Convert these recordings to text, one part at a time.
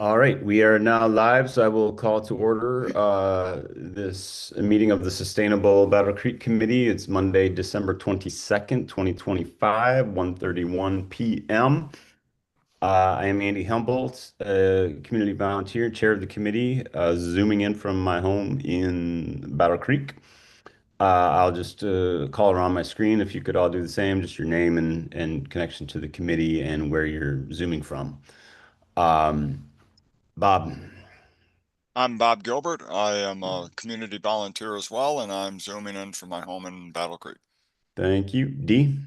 All right, we are now live, so I will call to order this meeting of the Sustainable Battle Creek Committee. It's Monday, December 22nd, 2025, 1:31 p.m. I am Andy Humboldt, community volunteer, chair of the committee, zooming in from my home in Battle Creek. I'll just call around my screen if you could all do the same, just your name and connection to the committee and where you're zooming from. Um, Bob. I'm Bob Gilbert. I am a community volunteer as well, and I'm zooming in from my home in Battle Creek. Thank you. D.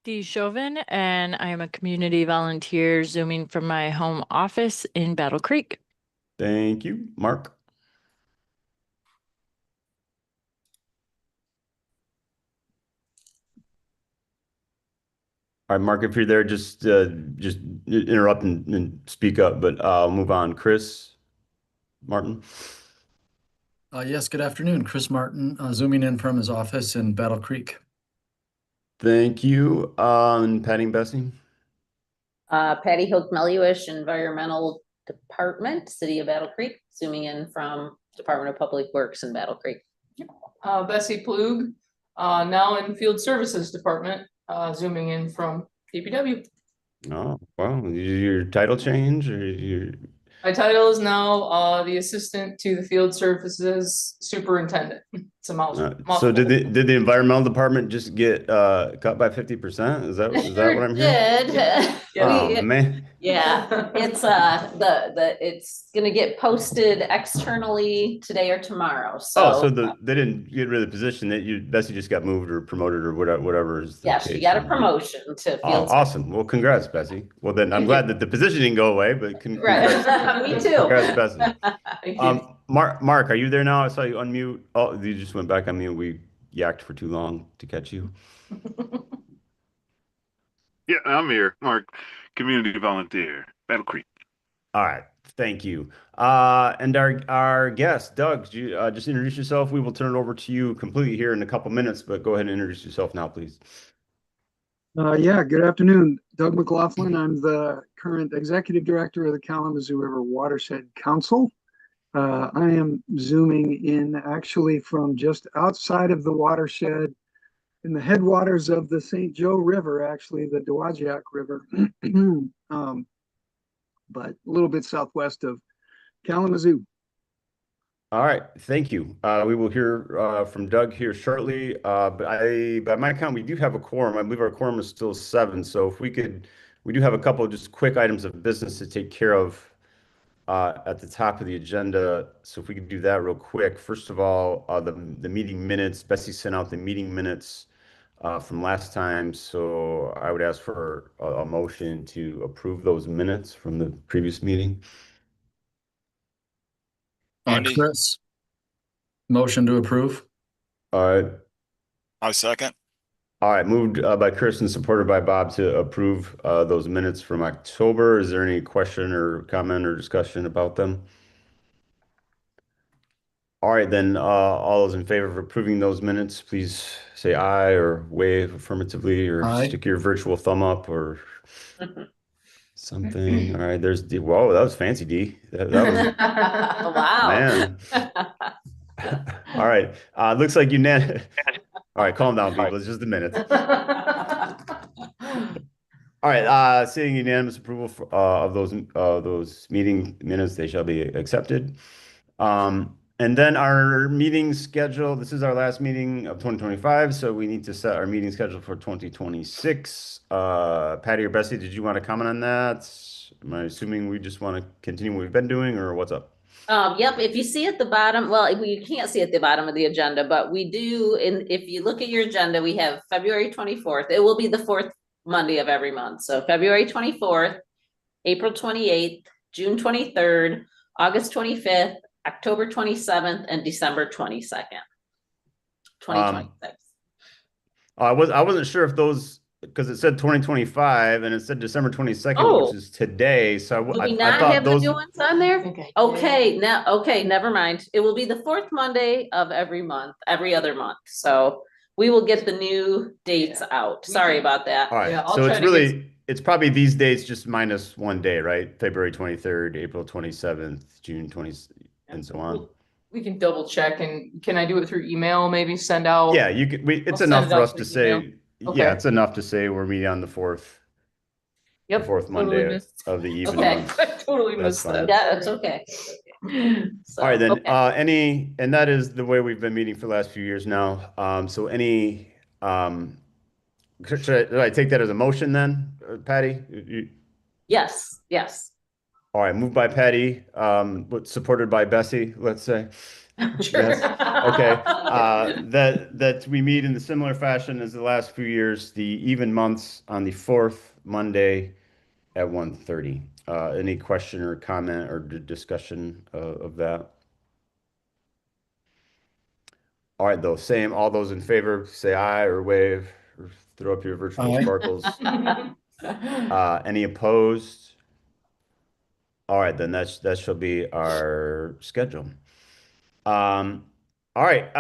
Dee Chauvin, and I am a community volunteer zooming from my home office in Battle Creek. Thank you. Mark. All right, Mark, if you're there, just interrupt and speak up, but I'll move on. Chris Martin. Yes, good afternoon. Chris Martin, zooming in from his office in Battle Creek. Thank you. And Patty and Bessie. Patty Hoke-Meluish, Environmental Department, City of Battle Creek, zooming in from Department of Public Works in Battle Creek. Bessie Plug, now in Field Services Department, zooming in from DPW. Oh, wow. Your title change or your My title is now the assistant to the Field Services Superintendent. It's a mouthful. so did the environmental department just get cut by 50%? Is that what I'm hearing? Did. Oh man. Yeah, it's it's gonna get posted externally today or tomorrow. So they didn't get rid of the position that Bessie just got moved or promoted or whatever is the yes, case. she got a promotion to field. Awesome. Well, congrats, Bessie. Well, then I'm glad that the position didn't go away, but congrats. Me too. Congrats, Bessie. Thank you. Mark, are you there now? I saw you unmute. Oh, you just went back on mute. We yacked for too long to catch you. Yeah, I'm here, Mark, community volunteer, Battle Creek. All right. Thank you. And our guest, Doug, could you just introduce yourself? We will turn it over to you completely here in a couple minutes, but go ahead and introduce yourself now, please. Yeah, good afternoon. Doug McLaughlin. I'm the current executive director of the Kalamazoo River Watershed Council. I am zooming in actually from just outside of the watershed in the headwaters of the St. Joe River, actually the Dowagiac River, but a little bit southwest of Kalamazoo. All right, thank you. We will hear from Doug here shortly. But by my count, we do have a quorum. I believe our quorum is still 7. So if we do have a couple of just quick items of business to take care of at the top of the agenda. So if we could do that real quick. First of all, the meeting minutes. Bessie sent out the meeting minutes from last time. So I would ask for a motion to approve those minutes from the previous meeting. Andy? Chris, motion to approve. All right. I second. All right, moved by Chris and supported by Bob to approve those minutes from October. Is there any question or comment or discussion about them? All right, then all those in favor of approving those minutes, please say aye or wave affirmatively or Aye. stick your virtual thumb up or something. All right, there's D. Whoa, that was fancy, D. That was Wow. man. All right, looks like unanimous. All right, calm down, people. It's just a minute. All right, seeing unanimous approval of those meeting minutes, they shall be accepted. And then our meeting schedule, this is our last meeting of 2025, so we need to set our meeting schedule for 2026. Patty or Bessie, did you want to comment on that? Am I assuming we just want to continue what we've been doing, or what's up? Yep, if you see at the bottom, well, you can't see at the bottom of the agenda, but we do, if you look at your agenda, we have February 24th. It will be the 4th Monday of every month. So February 24th, April 28th, June 23rd, August 25th, October 27th, and December 22nd, 2026. I wasn't sure if those, because it said 2025 and it said December 22nd, Oh. which is today. So Do we I not thought have those the new ones on there? Okay. Okay, never mind. It will be the 4th Monday of every month, every other month. So we will get the new dates out. Sorry about that. All right, Yeah, I'll so try it's to really it's probably these dates just minus one day, right? February 23rd, April 27th, June 20th, and so on. We can double check, and can I do it through email, maybe send out? Yeah, you could, it's I'll send enough it for out us to to the email. say, Okay. yeah, it's enough to say we're meeting on the fourth Yep, fourth totally Monday missed. of the even Okay. month. I totally That's missed fine. that. Yeah, it's okay. So, All right, then, okay. and that is the way we've been meeting for the last few years now. So should I take that as a motion then, Patty? Yes, yes. All right, moved by Patty, but supported by Bessie, let's say. Sure. Yes. Okay. That we meet in the similar fashion as the last few years, the even months on the fourth Monday at 1:30. Any question or comment or discussion of that? All right, though, same. All those in favor, say aye or wave or throw up your virtual Aye. sparkles. Any opposed? All right, then that shall be our schedule. All right.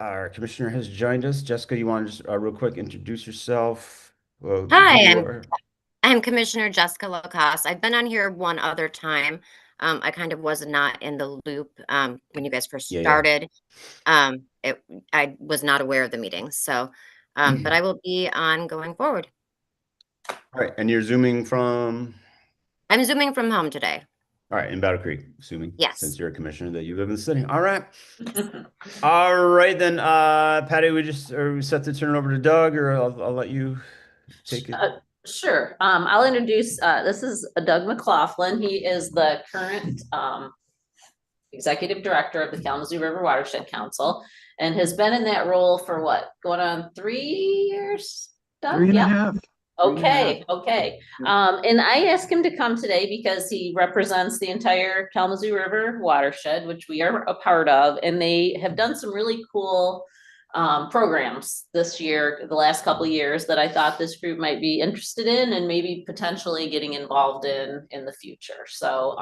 Our commissioner has joined us. Jessica, you want to just real quick introduce yourself? Well, who Hi, you are? I'm Commissioner Jessica Lacoste. I've been on here one other time. I kind of was not in the loop when you guys first Yeah. started. I was not aware of the meeting, so but I will be on going forward. All right, and you're zooming from? I'm zooming from home today. All right, in Battle Creek, assuming. Yes. Since you're a commissioner that you live in the city. All right. All right, then, Patty, we set to turn it over to Doug, or I'll let you take it. Sure. I'll introduce, this is Doug McLaughlin. He is the current executive director of the Kalamazoo River Watershed Council and has been in that role for what, going on 3 years? Doug? 3.5. Yeah. 3.5. Okay. And I asked him to come today because he represents the entire Kalamazoo River watershed, which we are a part of, and they have done some really cool programs this year, the last couple of years, that I thought this group might be interested in and maybe potentially getting involved in the future. So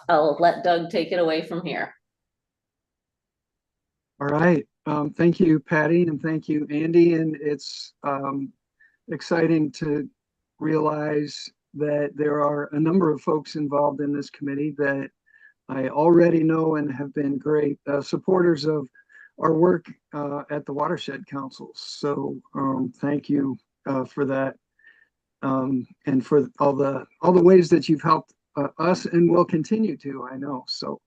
I'll let Doug take it away from here. All right. Thank you, Patty, and thank you, Andy. And it's exciting to realize that there are a number of folks involved in this committee that I already know and have been great supporters of our work at the Watershed Council. So thank you for that, and for all the ways that you've helped us and will continue to, I know. So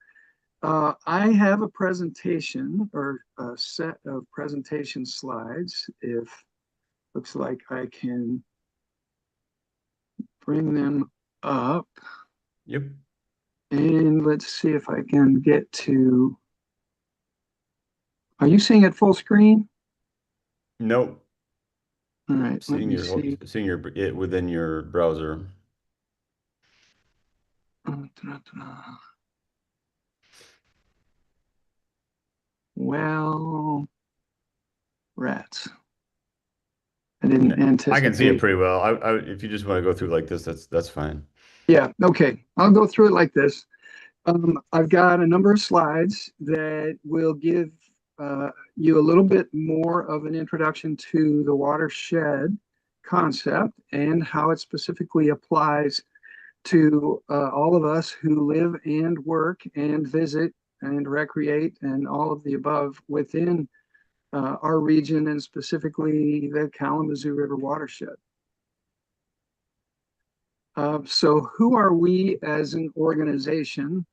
I have a presentation, or a set of presentation slides. If looks like I can bring them up. Yep. And let's see if I can get to. Are you seeing it full screen? Nope. All right. Seeing it within your browser. Well, rats. I didn't anticipate. I can see it pretty well. If you just want to go through like this, that's fine. Yeah. Okay. I'll go through it like this. I've got a number of slides that will give you a little bit more of an introduction to the watershed concept and how it specifically applies to all of us who live and work and visit and recreate and all of the above within our region, and specifically the Kalamazoo River watershed. So who are we as an organization?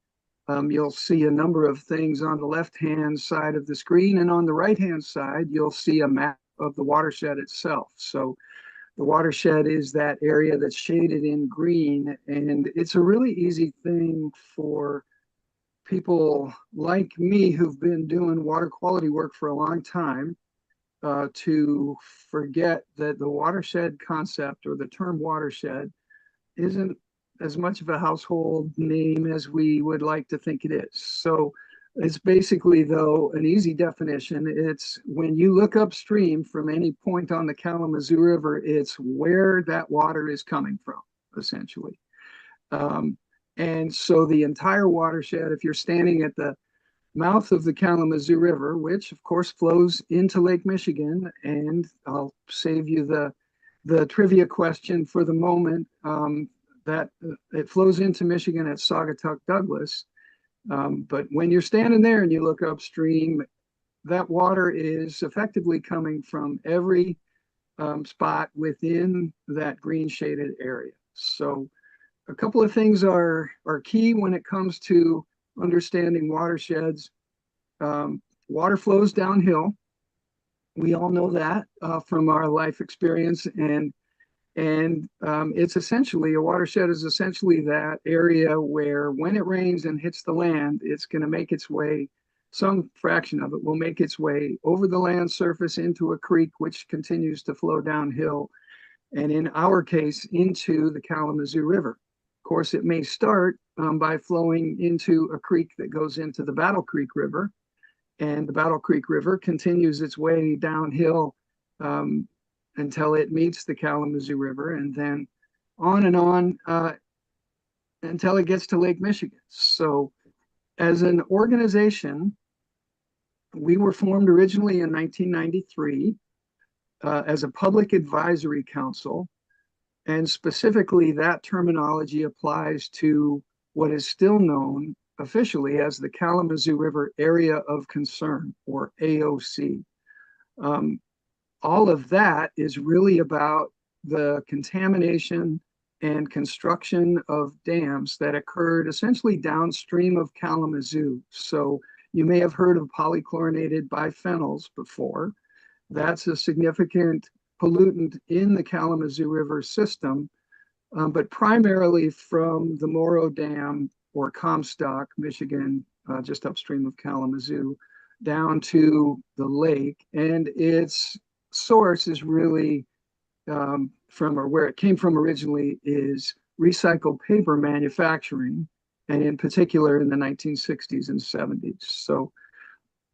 You'll see a number of things on the left-hand side of the screen, and on the right-hand side, you'll see a map of the watershed itself. So the watershed is that area that's shaded in green, and it's a really easy thing for people like me who've been doing water quality work for a long time to forget that the watershed concept, or the term watershed, isn't as much of a household name as we would like to think it is. So it's basically, though, an easy definition. It's when you look upstream from any point on the Kalamazoo River, it's where that water is coming from, essentially. And so the entire watershed, if you're standing at the mouth of the Kalamazoo River, which of course flows into Lake Michigan, and I'll save you the the trivia question for the moment, that it flows into Michigan at Saugatuck Douglas. But when you're standing there and you look upstream, that water is effectively coming from every spot within that green shaded area. So a couple of things are key when it comes to understanding watersheds. Water flows downhill. We all know that from our life experience, and it's essentially, a watershed is essentially that area where when it rains and hits the land, it's going to make its way, some fraction of it will make its way over the land surface into a creek, which continues to flow downhill, and in our case, into the Kalamazoo River. Of course, it may start by flowing into a creek that goes into the Battle Creek River, and the Battle Creek River continues its way downhill until it meets the Kalamazoo River, and then on and on until it gets to Lake Michigan. So as an organization, we were formed originally in 1993 as a public advisory council, and specifically that terminology applies to what is still known officially as the Kalamazoo River Area of Concern, or AOC. All of that is really about the contamination and construction of dams that occurred essentially downstream of Kalamazoo. So you may have heard of polychlorinated biphenyls before. That's a significant pollutant in the Kalamazoo River system, but primarily from the Morrow Dam, or Comstock, Michigan, just upstream of Kalamazoo, down to the lake. And its source is really from, or where it came from originally, is recycled paper manufacturing, and in particular in the 1960s and 70s.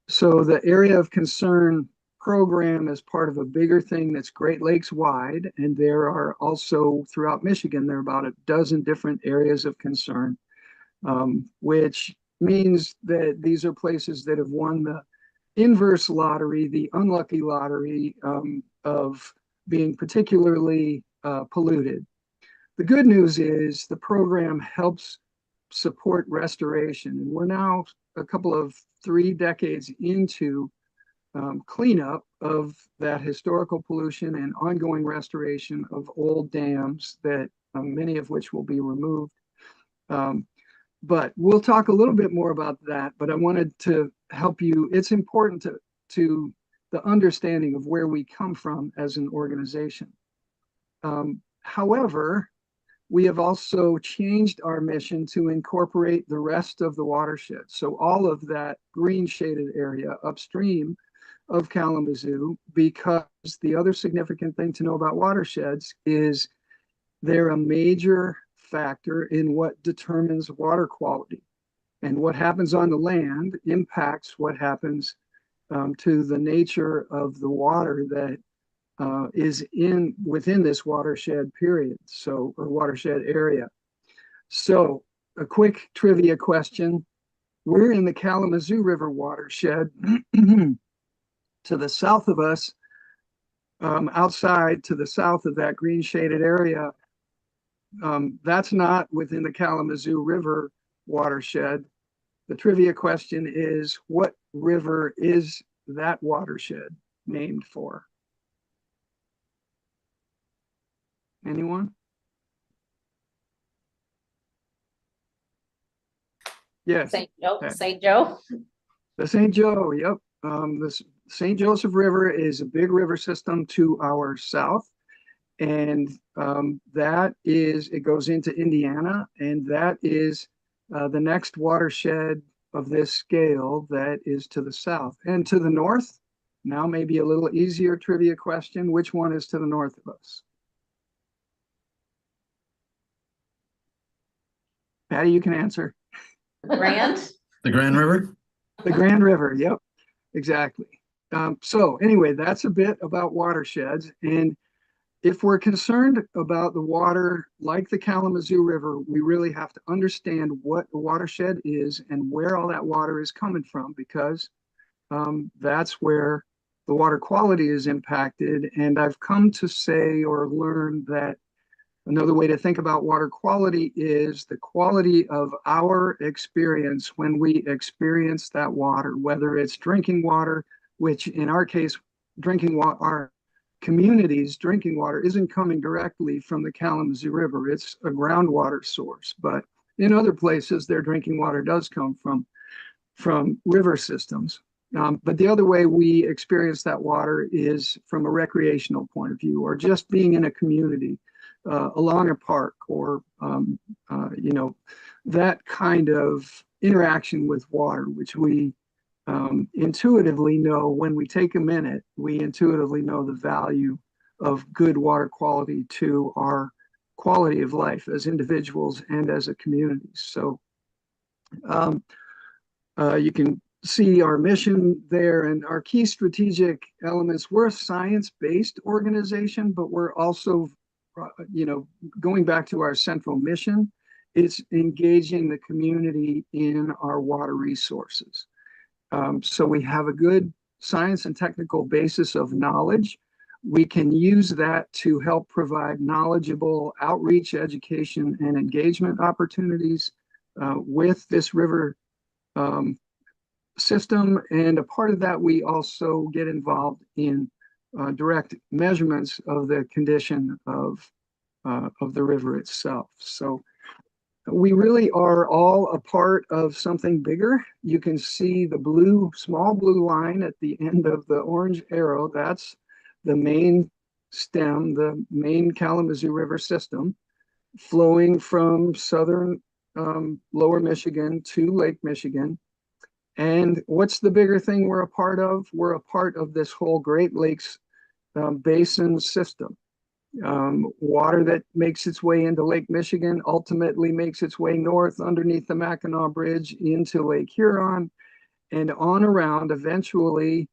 So the area of concern program is part of a bigger thing that's Great Lakes wide, and there are also throughout Michigan, there are about a dozen different areas of concern, which means that these are places that have won the inverse lottery, the unlucky lottery of being particularly polluted. The good news is the program helps support restoration, and we're now a couple of 3 decades into cleanup of that historical pollution and ongoing restoration of old dams, that many of which will be removed. But we'll talk a little bit more about that, but I wanted to help you. It's important to the understanding of where we come from as an organization. However, we have also changed our mission to incorporate the rest of the watershed. So all of that green shaded area upstream of Kalamazoo, because the other significant thing to know about watersheds is they're a major factor in what determines water quality, and what happens on the land impacts what happens to the nature of the water that is within this watershed period, or watershed area. So a quick trivia question: we're in the Kalamazoo River watershed. To the south of us, outside to the south of that green shaded area, that's not within the Kalamazoo River watershed. The trivia question is, what river is that watershed named for? Anyone? Yes. St. Joe. St. Joe. The St. Joe, yep. The St. Joseph River is a big river system to our south, and it goes into Indiana, and that is the next watershed of this scale that is to the south. And to the north, now maybe a little easier trivia question: which one is to the north of us? Patty, you can answer. Grand. The Grand River? The Grand River, yep, exactly. So anyway, that's a bit about watersheds. And if we're concerned about the water like the Kalamazoo River, we really have to understand what a watershed is and where all that water is coming from, because that's where the water quality is impacted. And I've come to say or learn that another way to think about water quality is the quality of our experience when we experience that water, whether it's drinking water, which in our case, drinking water, our community's drinking water isn't coming directly from the Kalamazoo River. It's a groundwater source. But in other places, their drinking water does come from river systems. But the other way we experience that water is from a recreational point of view, or just being in a community. Along a park, or that kind of interaction with water, which we intuitively know when we take a minute, we intuitively know the value of good water quality to our quality of life as individuals and as a community. So you can see our mission there and our key strategic elements. We're a science-based organization, but we're also going back to our central mission, it's engaging the community in our water resources. So we have a good science and technical basis of knowledge. We can use that to help provide knowledgeable outreach, education, and engagement opportunities with this river system. And a part of that, we also get involved in direct measurements of the condition of the river itself. So we really are all a part of something bigger. You can see the small blue line at the end of the orange arrow. That's the main stem, the main Kalamazoo River system, flowing from southern lower Michigan to Lake Michigan. And what's the bigger thing we're a part of? We're a part of this whole Great Lakes basin system. Water that makes its way into Lake Michigan ultimately makes its way north underneath the Mackinac Bridge into Lake Huron and on around, eventually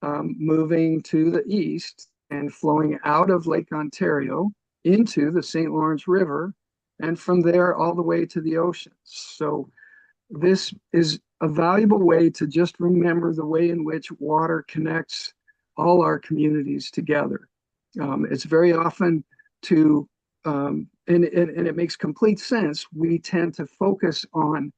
moving to the east and flowing out of Lake Ontario into the St. Lawrence River, and from there all the way to the ocean. So this is a valuable way to just remember the way in which water connects all our communities together. It's very often and it makes complete sense, we tend to focus on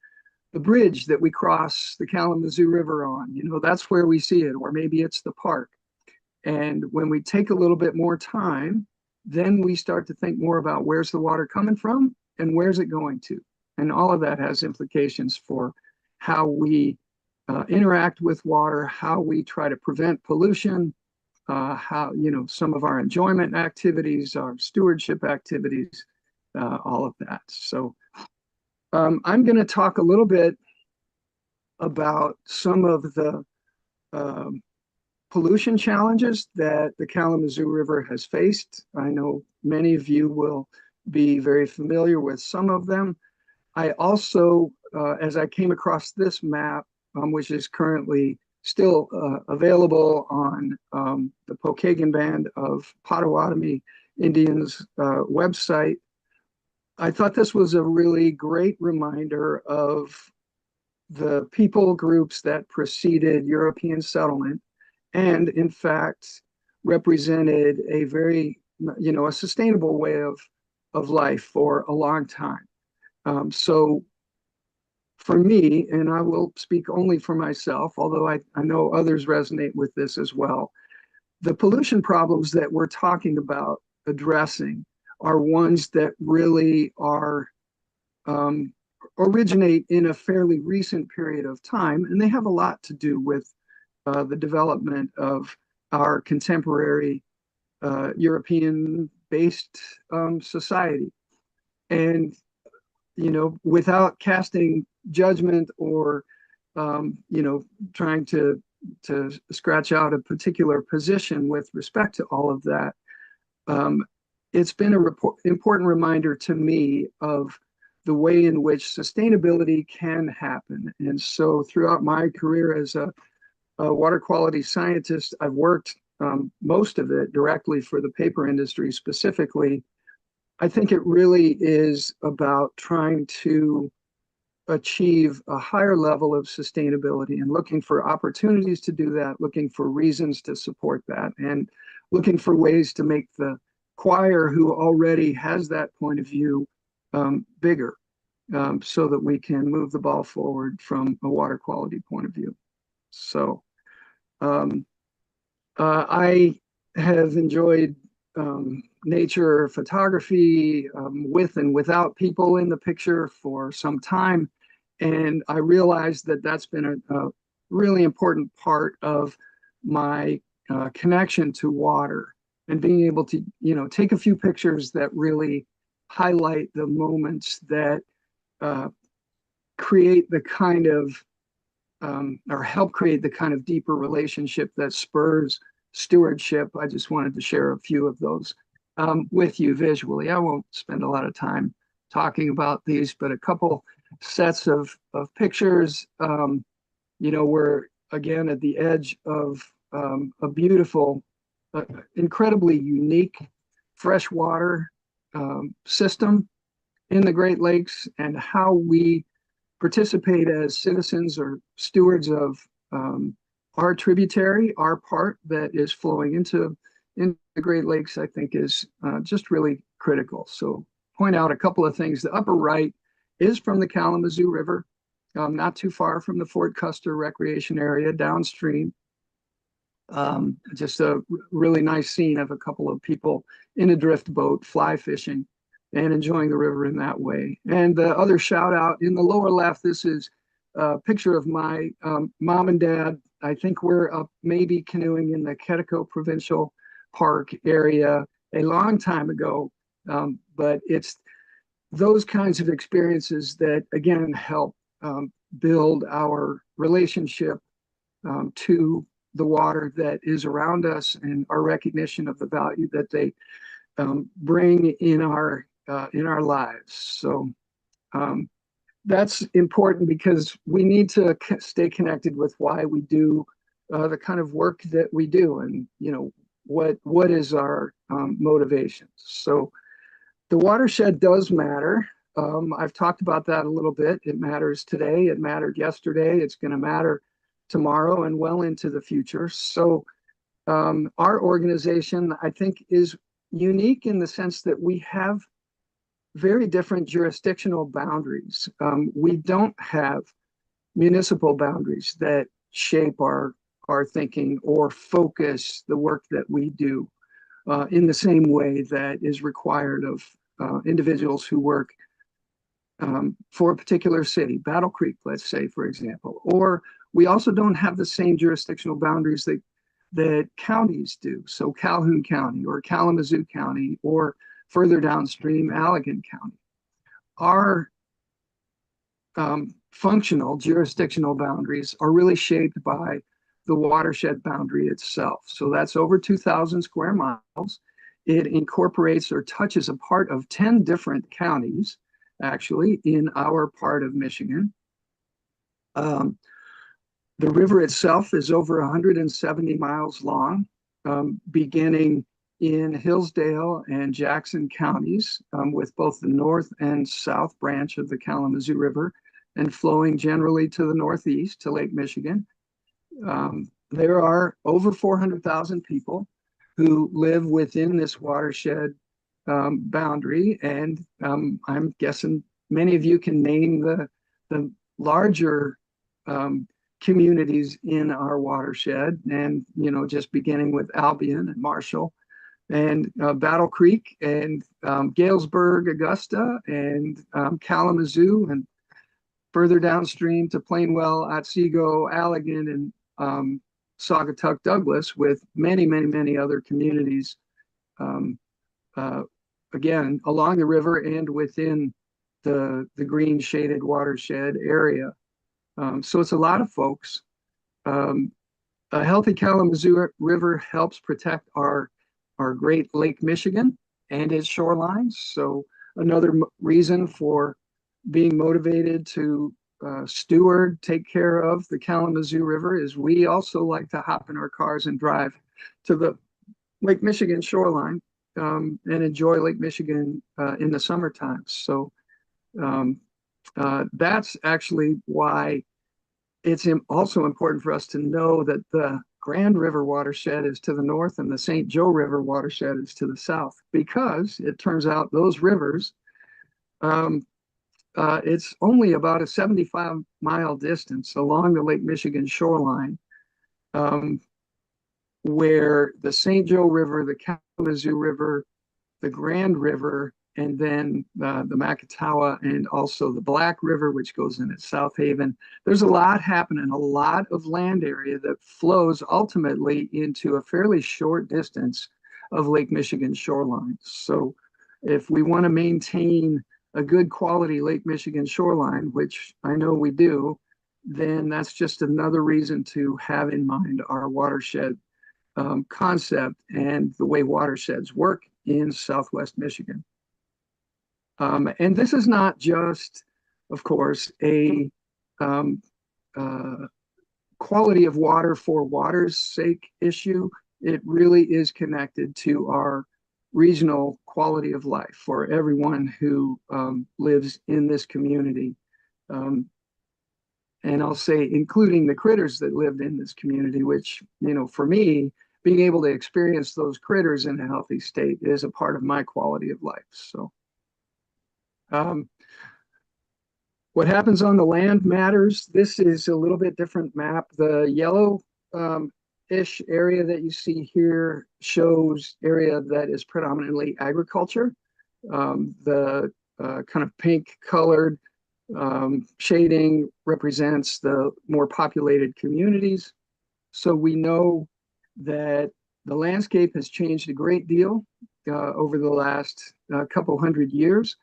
the bridge that we cross the Kalamazoo River on. That's where we see it, or maybe it's the park. And when we take a little bit more time, then we start to think more about where's the water coming from and where's it going to. And all of that has implications for how we interact with water, how we try to prevent pollution, how, some of our enjoyment activities, our stewardship activities, all of that. So I'm going to talk a little bit about some of the pollution challenges that the Kalamazoo River has faced. I know many of you will be very familiar with some of them. I also, as I came across this map, which is currently still available on the Pokagon Band of Potawatomi Indians website, I thought this was a really great reminder of the people groups that preceded European settlement, and in fact represented a very, a sustainable way of life for a long time. So for me, and I will speak only for myself, although I know others resonate with this as well, the pollution problems that we're talking about addressing are ones that really are originate in a fairly recent period of time, and they have a lot to do with the development of our contemporary European-based society. And without casting judgment or trying to scratch out a particular position with respect to all of that, it's been an important reminder to me of the way in which sustainability can happen. And so throughout my career as a water quality scientist, I've worked most of it directly for the paper industry specifically. I think it really is about trying to achieve a higher level of sustainability and looking for opportunities to do that, looking for reasons to support that, and looking for ways to make the choir who already has that point of view bigger, so that we can move the ball forward from a water quality point of view. So I have enjoyed nature photography with and without people in the picture for some time. And I realized that that's been a really important part of my connection to water, and being able to, take a few pictures that really highlight the moments that create the kind of, or help create the kind of deeper relationship that spurs stewardship. I just wanted to share a few of those with you visually. I won't spend a lot of time talking about these, but a couple sets of pictures. We're again at the edge of a beautiful, incredibly unique freshwater system in the Great Lakes, and how we participate as citizens or stewards of our tributary, our part that is flowing into the Great Lakes, I think is just really critical. So point out a couple of things. The upper right is from the Kalamazoo River, not too far from the Fort Custer Recreation Area downstream. Just a really nice scene of a couple of people in a drift boat fly fishing and enjoying the river in that way. And the other shout out in the lower left, this is a picture of my mom and dad. I think we're up maybe canoeing in the Quetico Provincial Park area a long time ago. But it's those kinds of experiences that, again, help build our relationship to the water that is around us, and our recognition of the value that they bring in our lives. So that's important, because we need to stay connected with why we do the kind of work that we do, and what is our motivation. So the watershed does matter. I've talked about that a little bit. It matters today. It mattered yesterday. It's going to matter tomorrow and well into the future. So our organization, I think, is unique in the sense that we have very different jurisdictional boundaries. We don't have municipal boundaries that shape our thinking or focus the work that we do in the same way that is required of individuals who work for a particular city, Battle Creek, let's say, for example. Or we also don't have the same jurisdictional boundaries that counties do. So Calhoun County or Kalamazoo County, or further downstream, Allegan County. Our functional jurisdictional boundaries are really shaped by the watershed boundary itself. So that's over 2,000 square miles. It incorporates or touches a part of 10 different counties, actually, in our part of Michigan. The river itself is over 170 miles long, beginning in Hillsdale and Jackson counties, with both the north and south branch of the Kalamazoo River, and flowing generally to the northeast to Lake Michigan. There are over 400,000 people who live within this watershed boundary, and I'm guessing many of you can name the larger communities in our watershed, and just beginning with Albion and Marshall and Battle Creek and Galesburg, Augusta, and Kalamazoo, and further downstream to Plainwell, Otsego, Allegan, and Saugatuck, Douglas, with many, many, many other communities, again, along the river and within the green shaded watershed area. So it's a lot of folks. A healthy Kalamazoo River helps protect our Great Lake Michigan and its shorelines. So another reason for being motivated to steward, take care of the Kalamazoo River is we also like to hop in our cars and drive to the Lake Michigan shoreline and enjoy Lake Michigan in the summertime. So That's actually why it's also important for us to know that the Grand River watershed is to the north and the St. Joe River watershed is to the south, because it turns out those rivers, it's only about a 75-mile distance along the Lake Michigan shoreline, where the St. Joe River, the Kalamazoo River, the Grand River, and then the Macatawa, and also the Black River, which goes in at South Haven. There's a lot happening, a lot of land area that flows ultimately into a fairly short distance of Lake Michigan shoreline. So if we want to maintain a good quality Lake Michigan shoreline, which I know we do, then that's just another reason to have in mind our watershed concept and the way watersheds work in Southwest Michigan. And this is not just, of course, a quality of water for water's sake issue. It really is connected to our regional quality of life for everyone who lives in this community. And I'll say, including the critters that lived in this community, which, you know, for me, being able to experience those critters in a healthy state is a part of my quality of life. So what happens on the land matters. This is a little bit different map. The yellow ish area that you see here shows area that is predominantly agriculture. The kind of pink colored shading represents the more populated communities. So we know that the landscape has changed a great deal over the last couple hundred years,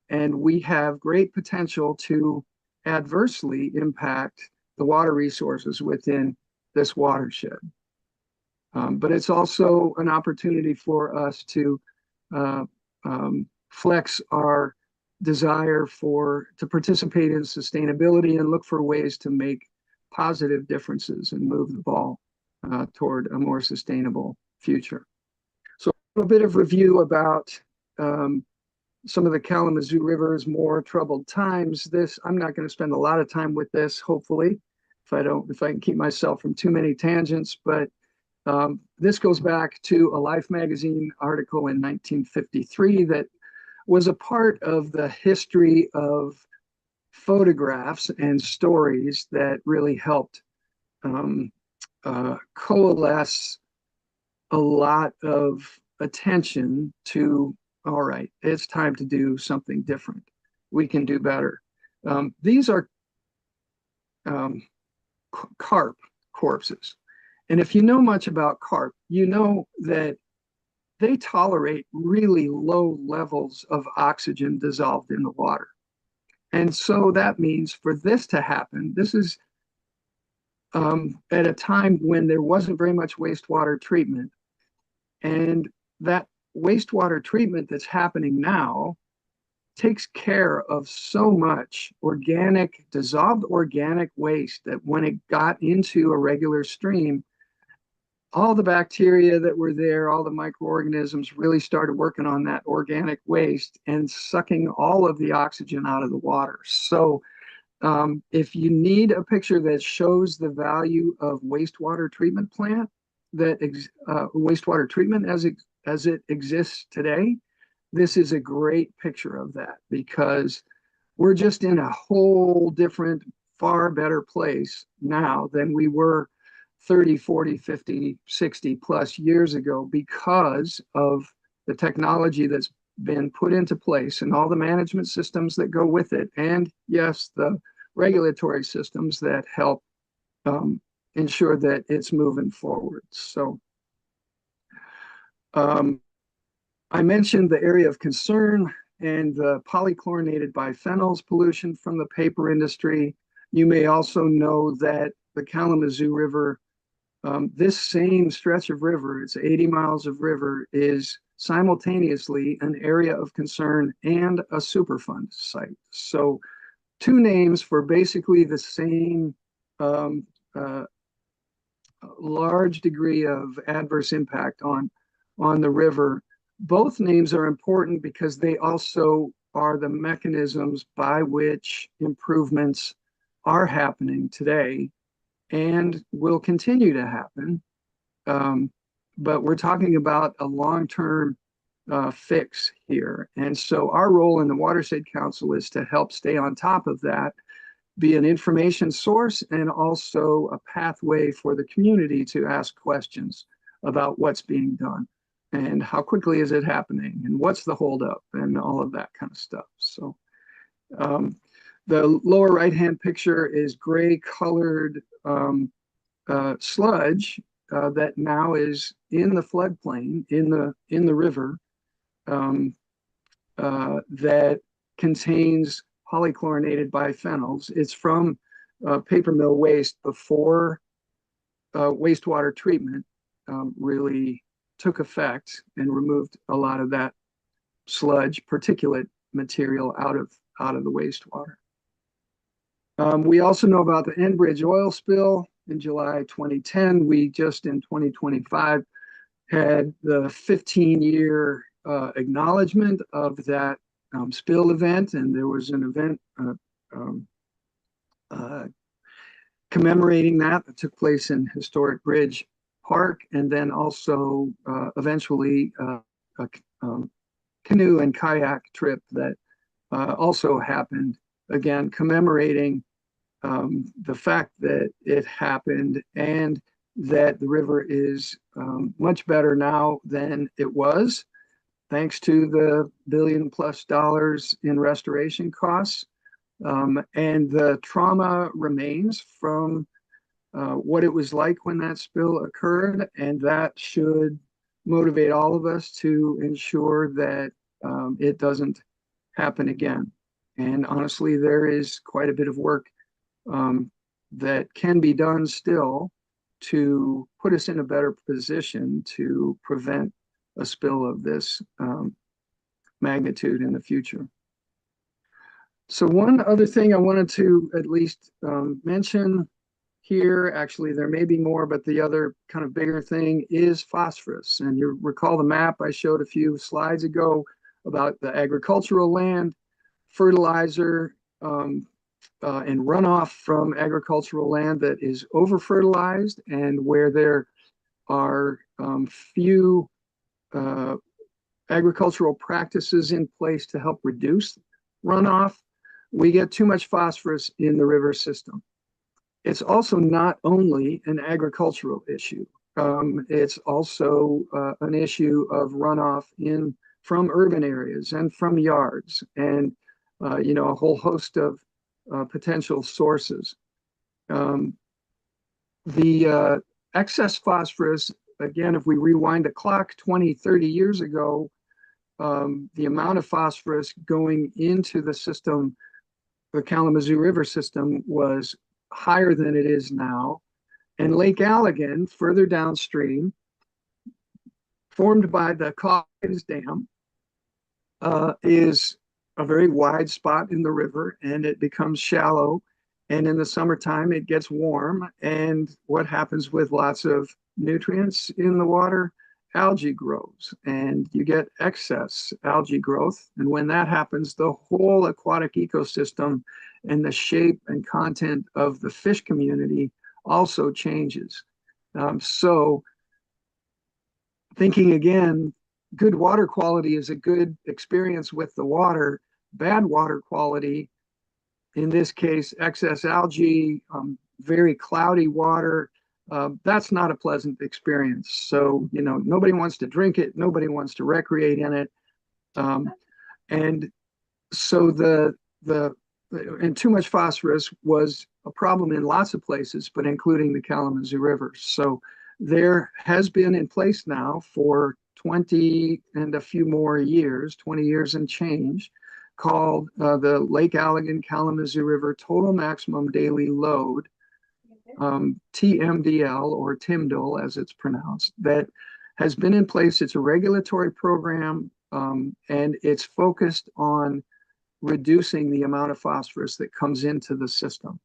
and we have great potential to adversely impact the water resources within this watershed. But it's also an opportunity for us to flex our desire to participate in sustainability and look for ways to make positive differences and move the ball toward a more sustainable future. So a bit of review about some of the Kalamazoo River's more troubled times. I'm not going to spend a lot of time with this, hopefully, if I can keep myself from too many tangents, but this goes back to a Life magazine article in 1953 that was a part of the history of photographs and stories that really helped coalesce a lot of attention to, all right, it's time to do something different. We can do better. These are carp corpses. And if you know much about carp, you know that they tolerate really low levels of oxygen dissolved in the water. And so that means for this to happen, this is at a time when there wasn't very much wastewater treatment. And that wastewater treatment that's happening now takes care of so much dissolved organic waste that when it got into a regular stream, all the bacteria that were there, all the microorganisms really started working on that organic waste and sucking all of the oxygen out of the water. So if you need a picture that shows the value of wastewater treatment plant, wastewater treatment as it exists today, this is a great picture of that, because we're just in a whole different, far better place now than we were 30, 40, 50, 60 plus years ago, because of the technology that's been put into place and all the management systems that go with it. And yes, the regulatory systems that help ensure that it's moving forward. So I mentioned the area of concern and the polychlorinated biphenyls pollution from the paper industry. You may also know that the Kalamazoo River, this same stretch of river, it's 80 miles of river, is simultaneously an area of concern and a Superfund site. So two names for basically the same large degree of adverse impact on the river. Both names are important because they also are the mechanisms by which improvements are happening today and will continue to happen. But we're talking about a long-term fix here. And so our role in the Watershed Council is to help stay on top of that, be an information source, and also a pathway for the community to ask questions about what's being done and how quickly is it happening and what's the holdup and all of that kind of stuff. So the lower right-hand picture is gray colored sludge that now is in the floodplain in the river that contains polychlorinated biphenyls. It's from paper mill waste before wastewater treatment really took effect and removed a lot of that sludge, particulate material out of the wastewater. We also know about the Enbridge oil spill in July 2010. We just in 2025 had the 15-year acknowledgement of that spill event, and there was an event commemorating that took place in Historic Bridge Park, and then also eventually a canoe and kayak trip that also happened, again commemorating the fact that it happened and that the river is much better now than it was, thanks to the $1 billion+ in restoration costs. And the trauma remains from what it was like when that spill occurred, and that should motivate all of us to ensure that it doesn't happen again. And honestly, there is quite a bit of work that can be done still to put us in a better position to prevent a spill of this magnitude in the future. So one other thing I wanted to at least mention here, actually there may be more, but the other kind of bigger thing is phosphorus. And you recall the map I showed a few slides ago about the agricultural land, fertilizer, and runoff from agricultural land that is over fertilized, and where there are few agricultural practices in place to help reduce runoff, we get too much phosphorus in the river system. It's also not only an agricultural issue. It's also an issue of runoff from urban areas and from yards, and a whole host of potential sources. The excess phosphorus, again, if we rewind the clock 20, 30 years ago, the amount of phosphorus going into the system, the Kalamazoo River system, was higher than it is now. And Lake Allegan, further downstream, formed by the Cawkins Dam, is a very wide spot in the river, and it becomes shallow. And in the summertime, it gets warm. And what happens with lots of nutrients in the water? Algae grows, and you get excess algae growth. And when that happens, the whole aquatic ecosystem and the shape and content of the fish community also changes. So thinking again, good water quality is a good experience with the water. Bad water quality, in this case, excess algae, very cloudy water, that's not a pleasant experience. So, nobody wants to drink it. Nobody wants to recreate in it. And so and too much phosphorus was a problem in lots of places, but including the Kalamazoo River. So there has been in place now for 20 and a few more years, 20 years and change, called the Lake Allegan Kalamazoo River Total Maximum Daily Load, TMDL, or TIMDL as it's pronounced, that has been in place. It's a regulatory program, and it's focused on reducing the amount of phosphorus that comes into the system.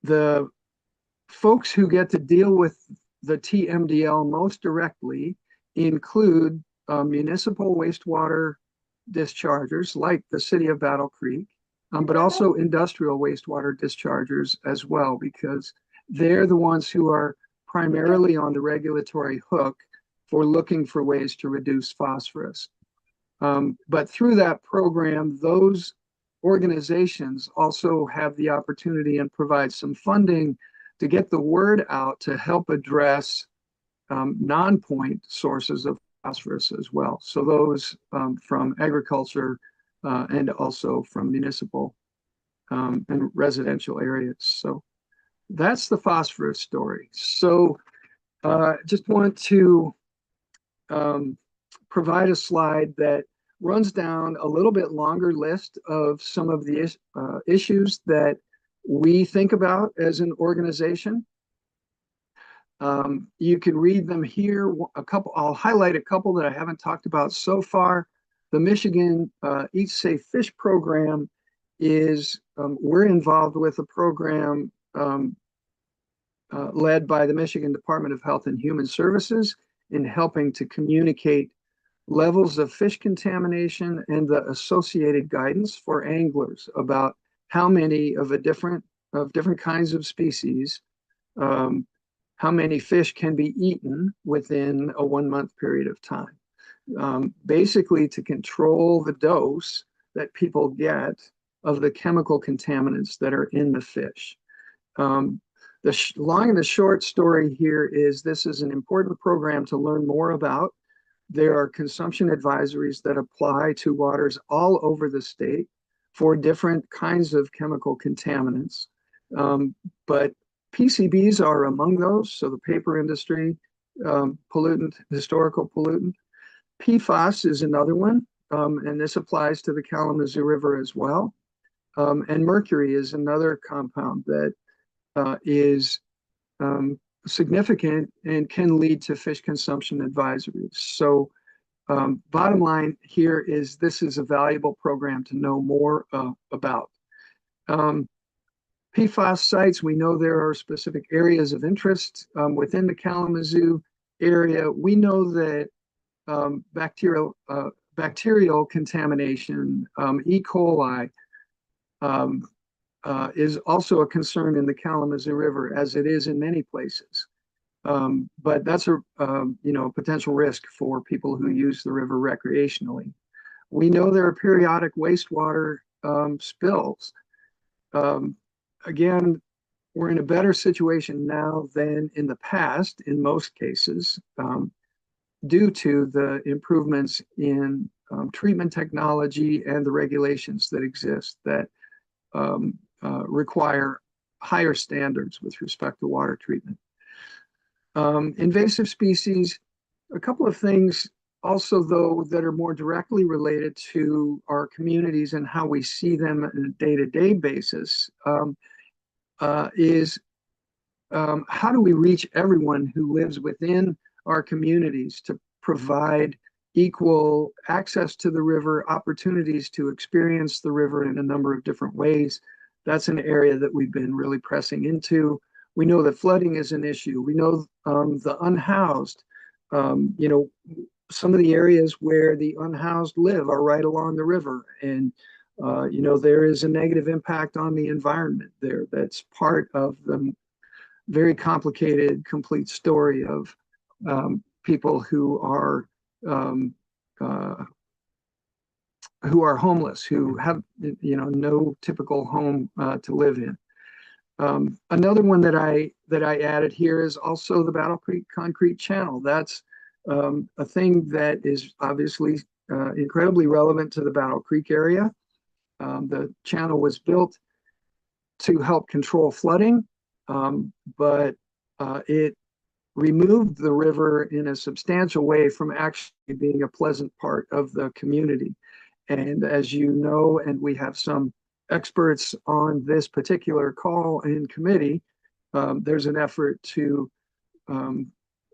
The folks who get to deal with the TMDL most directly include municipal wastewater dischargers like the city of Battle Creek, but also industrial wastewater dischargers as well, because they're the ones who are primarily on the regulatory hook for looking for ways to reduce phosphorus. But through that program, those organizations also have the opportunity and provide some funding to get the word out to help address non-point sources of phosphorus as well. So those from agriculture and also from municipal and residential areas. So that's the phosphorus story. So just want to provide a slide that runs down a little bit longer list of some of the issues that we think about as an organization. You can read them here. I'll highlight a couple that I haven't talked about so far. The Michigan Eat Safe Fish program is, we're involved with a program led by the Michigan Department of Health and Human Services in helping to communicate levels of fish contamination and the associated guidance for anglers about how many of different kinds of species, how many fish can be eaten within a 1 month period of time. Basically to control the dose that people get of the chemical contaminants that are in the fish. The long and the short story here is this is an important program to learn more about. There are consumption advisories that apply to waters all over the state for different kinds of chemical contaminants. But PCBs are among those, so the paper industry, pollutant, historical pollutant. PFAS is another one, and this applies to the Kalamazoo River as well. And mercury is another compound that is significant and can lead to fish consumption advisories. So bottom line here is this is a valuable program to know more about. PFAS sites, we know there are specific areas of interest within the Kalamazoo area. We know that bacterial contamination, E. coli, is also a concern in the Kalamazoo River, as it is in many places. But that's a potential risk for people who use the river recreationally. We know there are periodic wastewater spills. Again, we're in a better situation now than in the past in most cases, due to the improvements in treatment technology and the regulations that exist that require higher standards with respect to water treatment. Invasive species, a couple of things also though that are more directly related to our communities and how we see them on a day-to-day basis is how do we reach everyone who lives within our communities to provide equal access to the river, opportunities to experience the river in a number of different ways. That's an area that we've been really pressing into. We know that flooding is an issue. We know the unhoused, some of the areas where the unhoused live are right along the river. And, there is a negative impact on the environment there. That's part of the very complicated, complete story of people who are homeless, who have no typical home to live in. Another one that I added here is also the Battle Creek Concrete Channel. That's a thing that is obviously incredibly relevant to the Battle Creek area. The channel was built to help control flooding, but it removed the river in a substantial way from actually being a pleasant part of the community. And as you know, and we have some experts on this particular call in committee, there's an effort to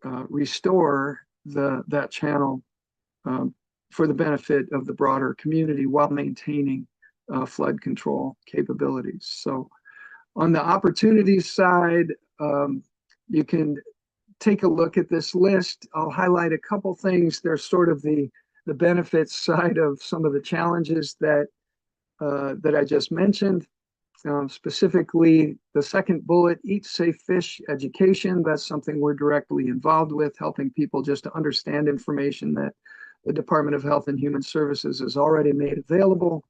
restore that channel for the benefit of the broader community while maintaining flood control capabilities. So on the opportunities side, you can take a look at this list. I'll highlight a couple things. They're sort of the the benefits side of some of the challenges that I just mentioned. Specifically, the second bullet, Eat Safe Fish education. That's something we're directly involved with, helping people just to understand information that the Department of Health and Human Services has already made available.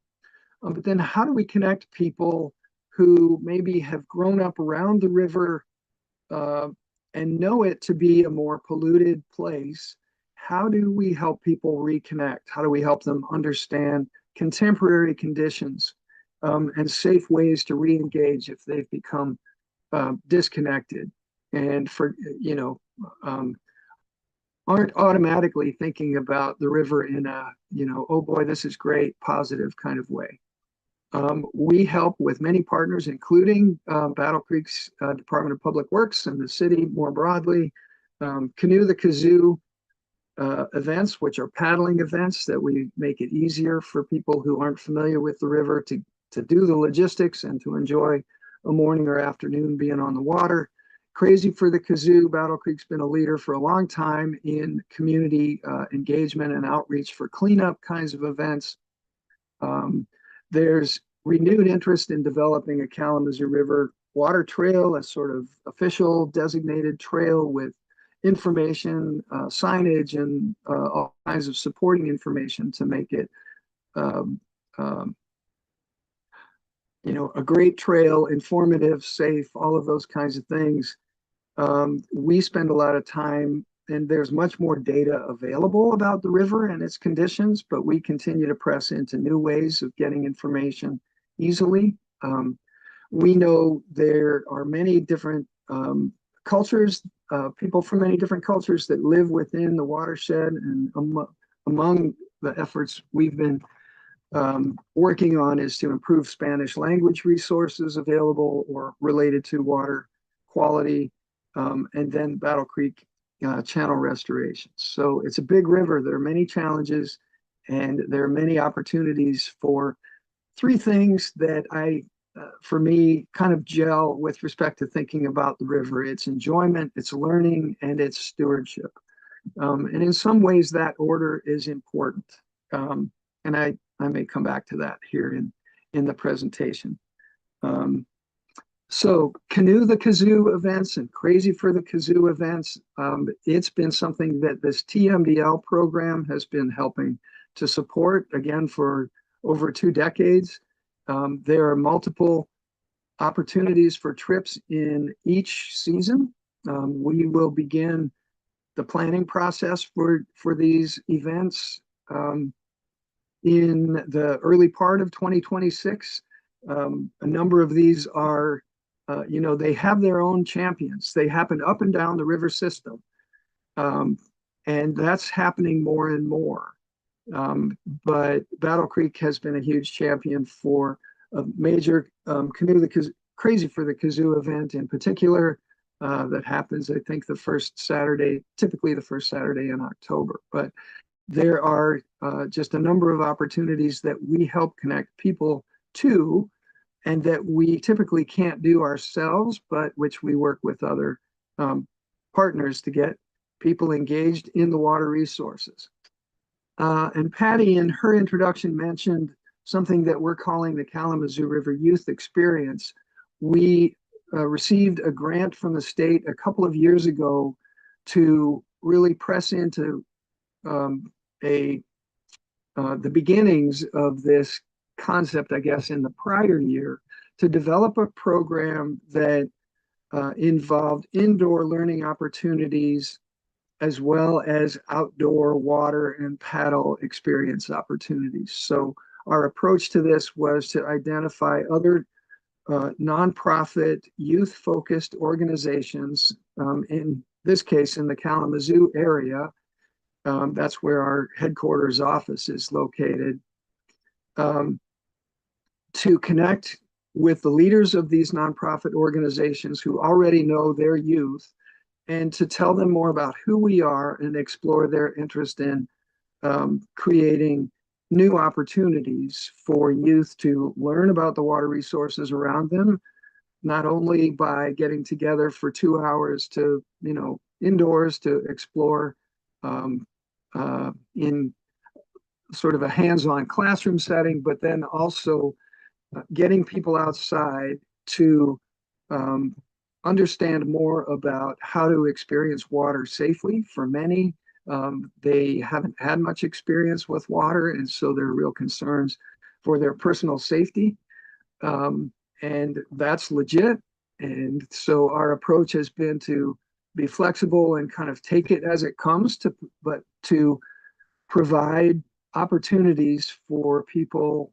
But then how do we connect people who maybe have grown up around the river and know it to be a more polluted place? How do we help people reconnect? How do we help them understand contemporary conditions and safe ways to re-engage if they've become disconnected and aren't automatically thinking about the river in a, oh boy, this is great, positive kind of way. We help with many partners, including Battle Creek's Department of Public Works and the city more broadly. Canoe the Kazoo events, which are paddling events that we make it easier for people who aren't familiar with the river to do the logistics and to enjoy a morning or afternoon being on the water. Crazy for the Kazoo, Battle Creek's been a leader for a long time in community engagement and outreach for cleanup kinds of events. There's renewed interest in developing a Kalamazoo River water trail, a sort of official designated trail with information, signage, and all kinds of supporting information to make it a great trail, informative, safe, all of those kinds of things. We spend a lot of time, and there's much more data available about the river and its conditions, but we continue to press into new ways of getting information easily. We know there are many different cultures, people from many different cultures that live within the watershed, and among the efforts we've been working on is to improve Spanish language resources available or related to water quality, and then Battle Creek channel restorations. So it's a big river. There are many challenges, and there are many opportunities for three things that for me, kind of gel with respect to thinking about the river. It's enjoyment, it's learning, and it's stewardship. And in some ways, that order is important. And I may come back to that here in the presentation. So Canoe the Kazoo events and Crazy for the Kazoo events, it's been something that this TMDL program has been helping to support, again, for over 2 decades. There are multiple opportunities for trips in each season. We will begin the planning process for these events in the early part of 2026. A number of these are, they have their own champions. They happen up and down the river system. And that's happening more and more. But Battle Creek has been a huge champion for a major Crazy for the Kazoo event in particular, that happens, I think, typically the first Saturday in October. But there are just a number of opportunities that we help connect people to, and that we typically can't do ourselves, but which we work with other partners to get people engaged in the water resources. And Patty, in her introduction, mentioned something that we're calling the Kalamazoo River Youth Experience. We received a grant from the state a couple of years ago to really press into the beginnings of this concept, I guess, in the prior year, to develop a program that involved indoor learning opportunities as well as outdoor water and paddle experience opportunities. So our approach to this was to identify other nonprofit youth-focused organizations, in this case in the Kalamazoo area. That's where our headquarters office is located, to connect with the leaders of these nonprofit organizations who already know their youth, and to tell them more about who we are and explore their interest in creating new opportunities for youth to learn about the water resources around them, not only by getting together for 2 hours to, indoors to explore in sort of a hands-on classroom setting, but then also getting people outside to understand more about how to experience water safely. For many, they haven't had much experience with water, and so there are real concerns for their personal safety. And that's legit. And so our approach has been to be flexible and kind of take it as it comes, but to provide opportunities for people,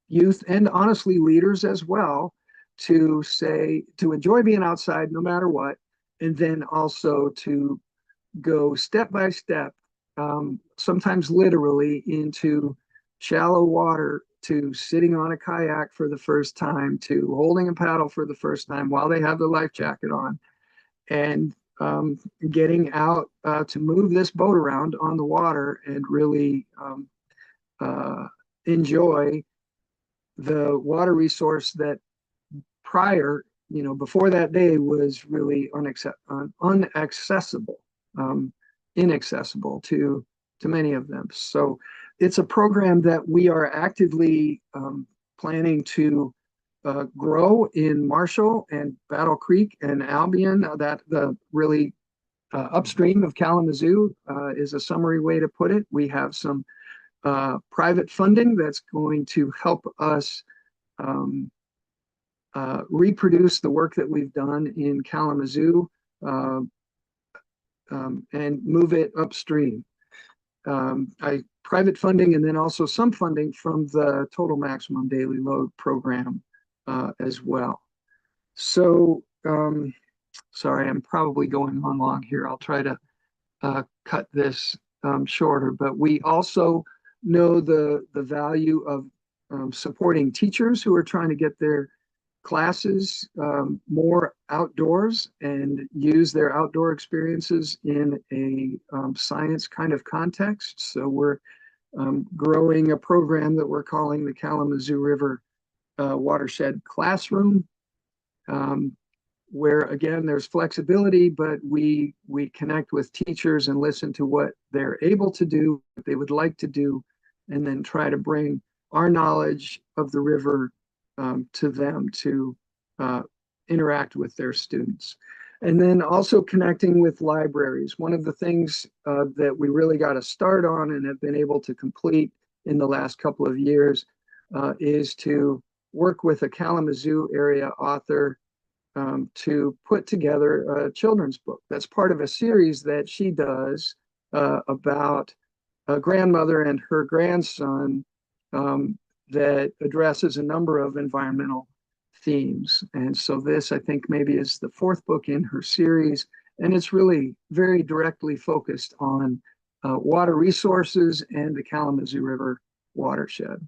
youth, and honestly leaders as well, to enjoy being outside no matter what, and then also to go step by step, sometimes literally, into shallow water, to sitting on a kayak for the first time, to holding a paddle for the first time while they have the life jacket on, and getting out to move this boat around on the water and really enjoy the water resource that before that day was really inaccessible to many of them. So it's a program that we are actively planning to grow in Marshall and Battle Creek and Albion. That the really upstream of Kalamazoo is a summary way to put it. We have some private funding that's going to help us reproduce the work that we've done in Kalamazoo and move it upstream. Private funding, and then also some funding from the Total Maximum Daily Load program as well. So, sorry, I'm probably going on long here. I'll try to cut this shorter, but we also know the value of supporting teachers who are trying to get their classes more outdoors and use their outdoor experiences in a science kind of context. So we're growing a program that we're calling the Kalamazoo River Watershed Classroom, where again there's flexibility, but we connect with teachers and listen to what they're able to do, what they would like to do, and then try to bring our knowledge of the river to them to interact with their students. And then also connecting with libraries. One of the things that we really got to start on and have been able to complete in the last couple of years is to work with a Kalamazoo area author to put together a children's book. That's part of a series that she does about a grandmother and her grandson that addresses a number of environmental themes. And so this, I think, maybe is the fourth book in her series, and it's really very directly focused on water resources and the Kalamazoo River watershed.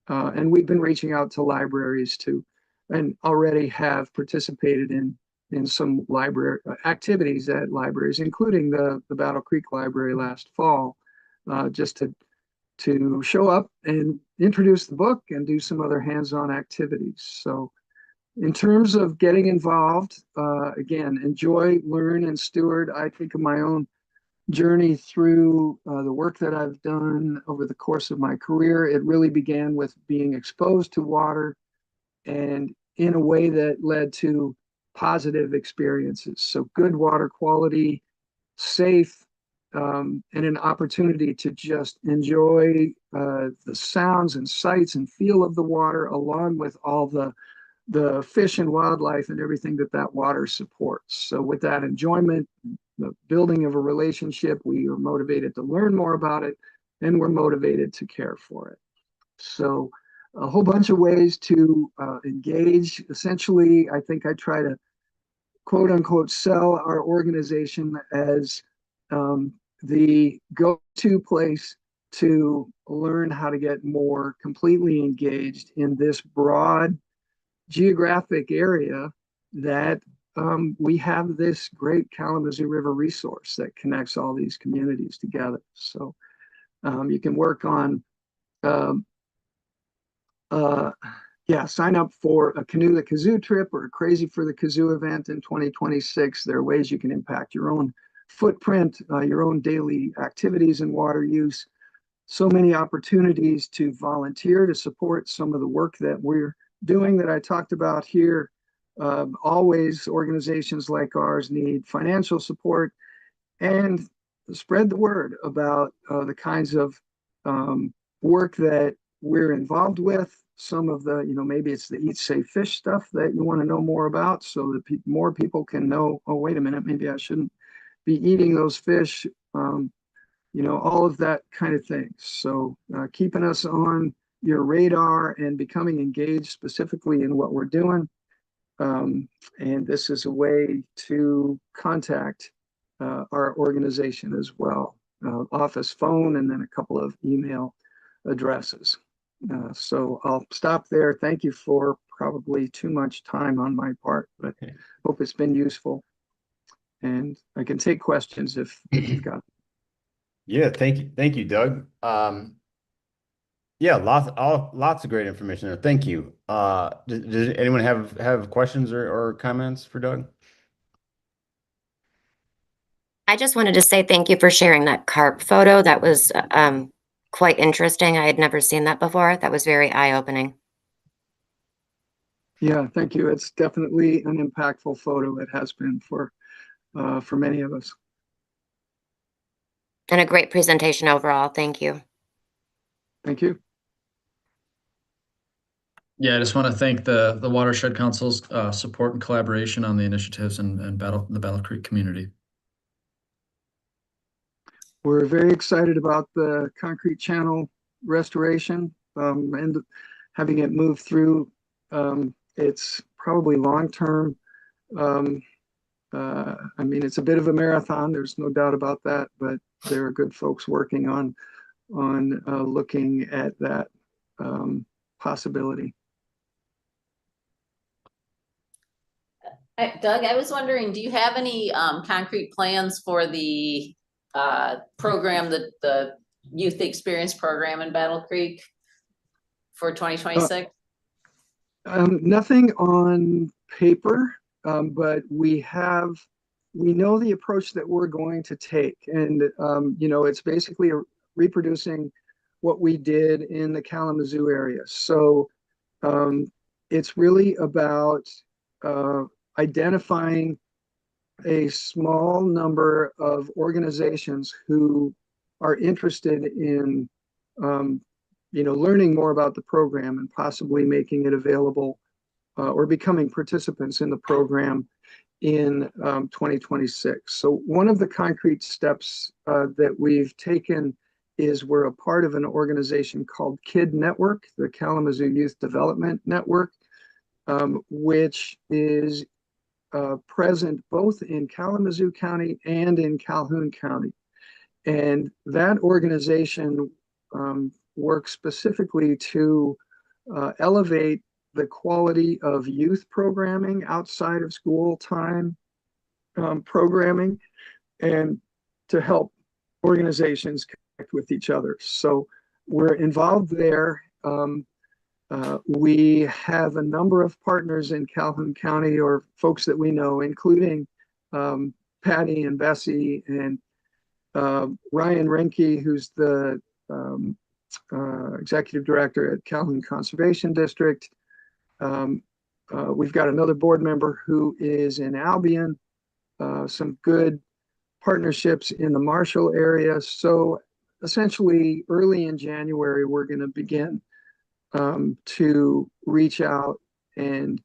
And we've been reaching out to libraries too, and already have participated in some library activities at libraries, including the Battle Creek Library last fall, just to show up and introduce the book and do some other hands-on activities. So in terms of getting involved, again, enjoy, learn, and steward. I think of my own journey through the work that I've done over the course of my career. It really began with being exposed to water, and in a way that led to positive experiences. So good water quality, safe, and an opportunity to just enjoy the sounds and sights and feel of the water, along with all the fish and wildlife and everything that water supports. So with that enjoyment, the building of a relationship, we are motivated to learn more about it, and we're motivated to care for it. So a whole bunch of ways to engage. Essentially, I think I try to quote unquote sell our organization as the go-to place to learn how to get more completely engaged in this broad geographic area that we have this great Kalamazoo River resource that connects all these communities together. So you can work on sign up for a Canoe the Kazoo trip or a Crazy for the Kazoo event in 2026. There are ways you can impact your own footprint, your own daily activities and water use. so many opportunities to volunteer to support some of the work that we're doing that I talked about here. Always organizations like ours need financial support and spread the word about the kinds of work that we're involved with. Some of the, maybe it's the Eat Safe Fish stuff that you want to know more about so that more people can know, oh, wait a minute, maybe I shouldn't be eating those fish. All of that kind of thing. So keeping us on your radar and becoming engaged specifically in what we're doing. And this is a way to contact our organization as well. Office phone and then a couple of email addresses. So I'll stop there. Thank you for probably too much time on my part, but hope it's been useful. And I can take questions if you've got them. Yeah, thank you, Doug. Yeah, lots of great information there. Thank you. Does anyone have questions or comments for Doug? I just wanted to say thank you for sharing that carp photo. That was quite interesting. I had never seen that before. That was very eye-opening. Yeah, thank you. It's definitely an impactful photo. It has been for many of us. And a great presentation overall. Thank you. Thank you. Yeah, I just want to thank the Watershed Council's support and collaboration on the initiatives and the Battle Creek community. We're very excited about the concrete channel restoration and having it move through. It's probably long-term. I mean, it's a bit of a marathon. There's no doubt about that, but there are good folks working on looking at that possibility. Doug, I was wondering, do you have any concrete plans for the program, the Youth Experience Program in Battle Creek for 2026? Nothing on paper, but we know the approach that we're going to take. And, it's basically reproducing what we did in the Kalamazoo area. So it's really about identifying a small number of organizations who are interested in learning more about the program and possibly making it available or becoming participants in the program in 2026. So one of the concrete steps that we've taken is we're a part of an organization called KID Network, the Kalamazoo Youth Development Network, which is present both in Kalamazoo County and in Calhoun County. And that organization works specifically to elevate the quality of youth programming outside of school time programming and to help organizations connect with each other. So we're involved there. We have a number of partners in Calhoun County or folks that we know, including Patty and Bessie and Ryan Renke, who's the executive director at Calhoun Conservation District. We've got another board member who is in Albion, some good partnerships in the Marshall area. So essentially early in January, we're going to begin to reach out and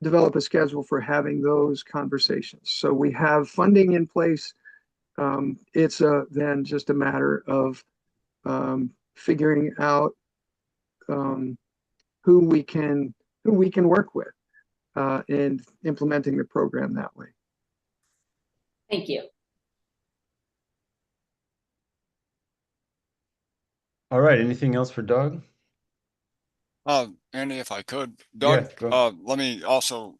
develop a schedule for having those conversations. So we have funding in place. It's then just a matter of figuring out who we can work with and implementing the program that way. Thank you. All right. Anything else for Doug? Andy, if I could, Doug, Yeah, let me also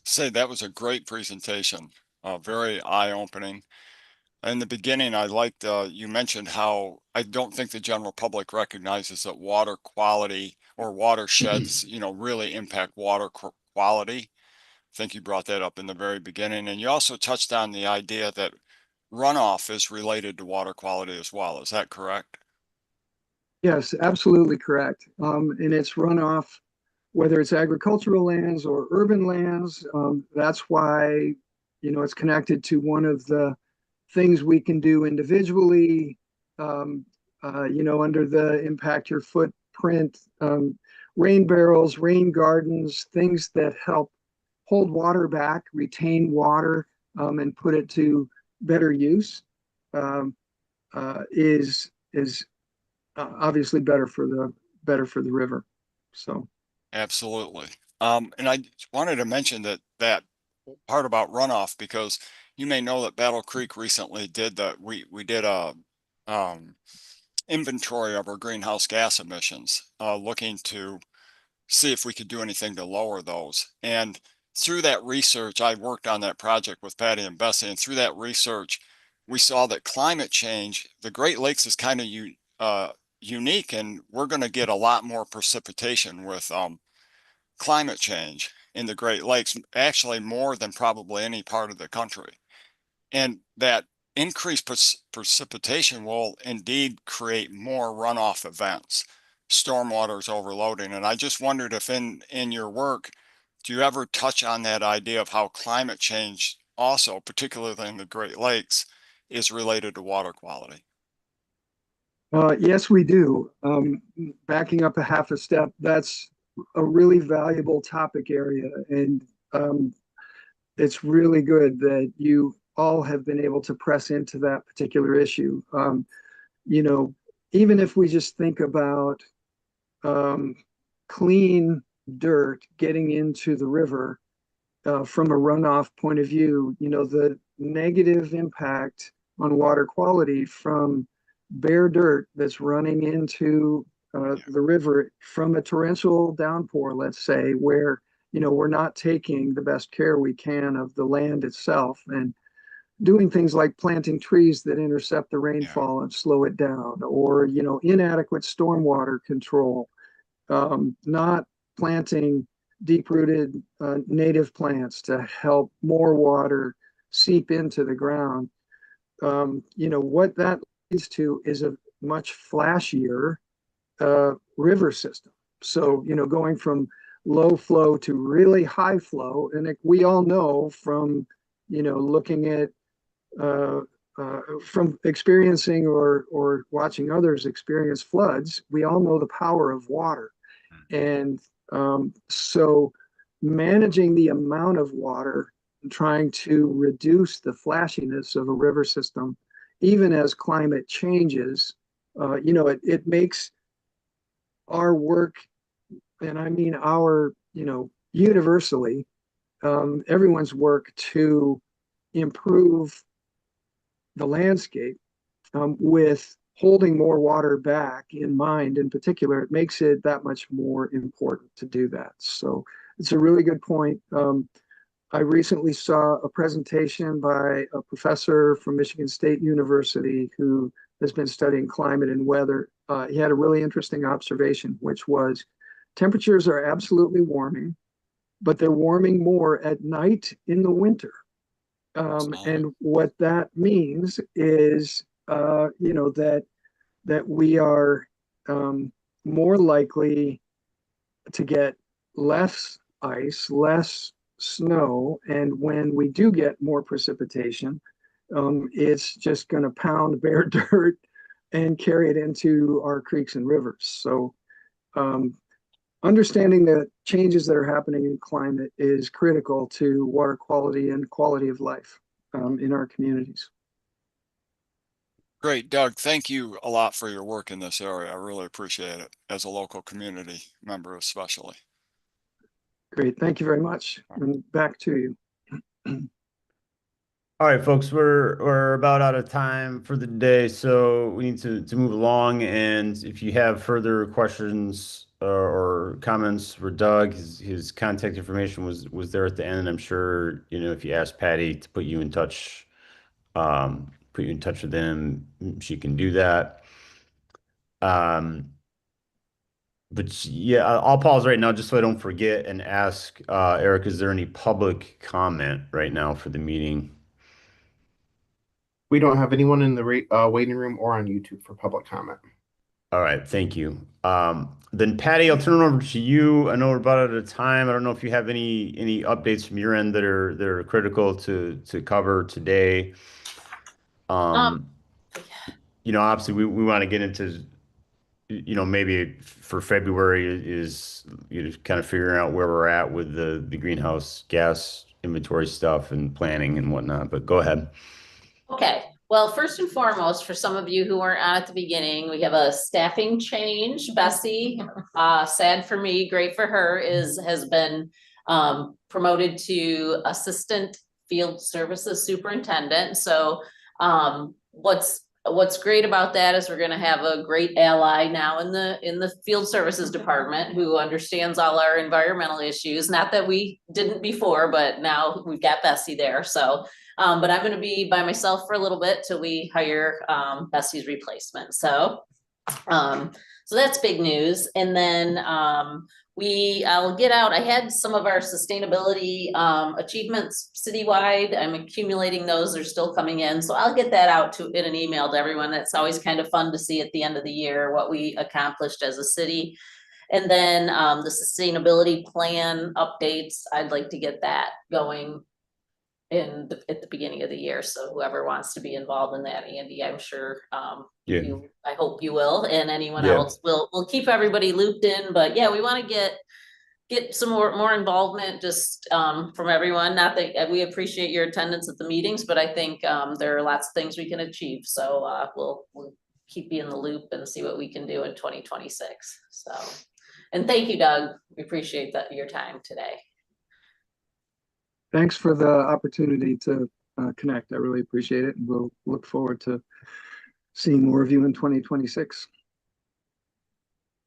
say that was a great presentation, very eye-opening. In the beginning, I liked you mentioned how I don't think the general public recognizes that water quality or watersheds, really impact water quality. I think you brought that up in the very beginning, and you also touched on the idea that runoff is related to water quality as well. Is that correct? Yes, absolutely correct. And it's runoff, whether it's agricultural lands or urban lands. That's why, it's connected to one of the things we can do individually, under the impact your footprint, rain barrels, rain gardens, things that help hold water back, retain water, and put it to better use, um, is obviously better for the river. So Absolutely. And I wanted to mention that part about runoff, because you may know that Battle Creek recently did that. We did a um, inventory of our greenhouse gas emissions, looking to see if we could do anything to lower those. And through that research, I worked on that project with Patty and Bessie, and through that research, we saw that climate change, the Great Lakes is kind of unique, and we're going to get a lot more precipitation with climate change in the Great Lakes, actually more than probably any part of the country. And that increased precipitation will indeed create more runoff events, stormwater's overloading. And I just wondered if in your work, do you ever touch on that idea of how climate change also, particularly in the Great Lakes, is related to water quality? yes, we do. Backing up a half a step, that's a really valuable topic area, and it's really good that you all have been able to press into that particular issue. You know, even if we just think about clean dirt getting into the river from a runoff point of view, the negative impact on water quality from bare dirt that's running into the river from a torrential downpour, let's say, where we're not taking the best care we can of the land itself and doing things like planting trees that intercept the rainfall and slow it down, or inadequate stormwater control, not planting deep-rooted native plants to help more water seep into the ground. What that leads to is a much flashier river system. So, going from low flow to really high flow, and we all know from, looking at from experiencing or watching others experience floods, we all know the power of water. And so managing the amount of water and trying to reduce the flashiness of a river system, even as climate changes, it makes our work, and I mean our, universally, everyone's work to improve the landscape with holding more water back in mind. In particular, it makes it that much more important to do that. So it's a really good point. I recently saw a presentation by a professor from Michigan State University who has been studying climate and weather. He had a really interesting observation, which was temperatures are absolutely warming, but they're warming more at night in the winter. And what that means is, that we are more likely to get less ice, less snow, and when we do get more precipitation, it's just going to pound bare dirt and carry it into our creeks and rivers. So understanding the changes that are happening in climate is critical to water quality and quality of life in our communities. Great, Doug. Thank you a lot for your work in this area. I really appreciate it as a local community member, especially. Great. Thank you very much. And back to you. All right, folks, we're about out of time for the day, so we need to move along. And if you have further questions or comments for Doug, his contact information was there at the end. I'm sure, if you ask Patty to put you in touch with him, she can do that. But yeah, I'll pause right now just so I don't forget and ask Eric, is there any public comment right now for the meeting? We don't have anyone in the waiting room or on YouTube for public comment. All right, thank you. Then Patty, I'll turn it over to you. I know we're about out of time. I don't know if you have any updates from your end that are critical to cover today. Obviously we want to get into, maybe for February is kind of figuring out where we're at with the greenhouse gas inventory stuff and planning and whatnot, but go ahead. Okay, well, first and foremost, for some of you who weren't on at the beginning, we have a staffing change. Bessie, sad for me, great for her, has been promoted to assistant field services superintendent. So what's great about that is we're going to have a great ally now in the field services department who understands all our environmental issues. Not that we didn't before, but now we've got Bessie there. So but I'm going to be by myself for a little bit till we hire Bessie's replacement. So that's big news. And then I'll get out. I had some of our sustainability achievements citywide. I'm accumulating those. They're still coming in. So I'll get that out in an email to everyone. That's always kind of fun to see at the end of the year what we accomplished as a city. And then the sustainability plan updates, I'd like to get that going at the beginning of the year. So whoever wants to be involved in that, Andy, I'm sure I hope you will, and anyone else we'll keep everybody looped in. But yeah, we want to get some more involvement just from everyone. Not that we appreciate your attendance at the meetings, but I think there are lots of things we can achieve. So we'll keep you in the loop and see what we can do in 2026. So, and thank you, Doug. We appreciate your time today. Thanks for the opportunity to connect. I really appreciate it. And we'll look forward to seeing more of you in 2026.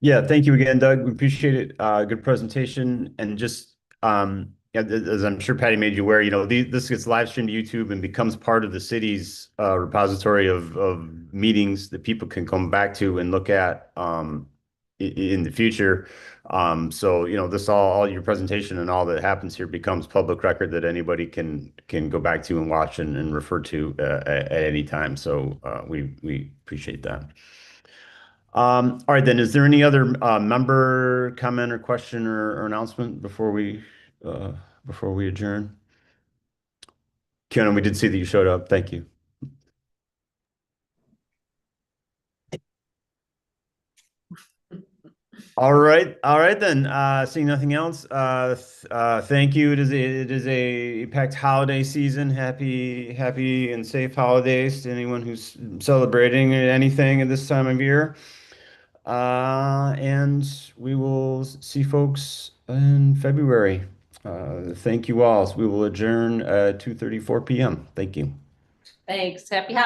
Yeah, thank you again, Doug. We appreciate it. Good presentation. And just as I'm sure Patty made you aware, this gets live streamed to YouTube and becomes part of the city's repository of meetings that people can come back to and look at in the future. So this all your presentation and all that happens here becomes public record that anybody can go back to and watch and refer to at any time. So we appreciate that. All right, then, is there any other member comment or question or announcement before we adjourn? Keanu, we did see that you showed up. Thank you. All right then. Seeing nothing else, thank you. It is a packed holiday season. Happy and safe holidays to anyone who's celebrating anything at this time of year. And we will see folks in February. Thank you all. So we will adjourn at 2:34 p.m. Thank you. Thanks. Happy holidays.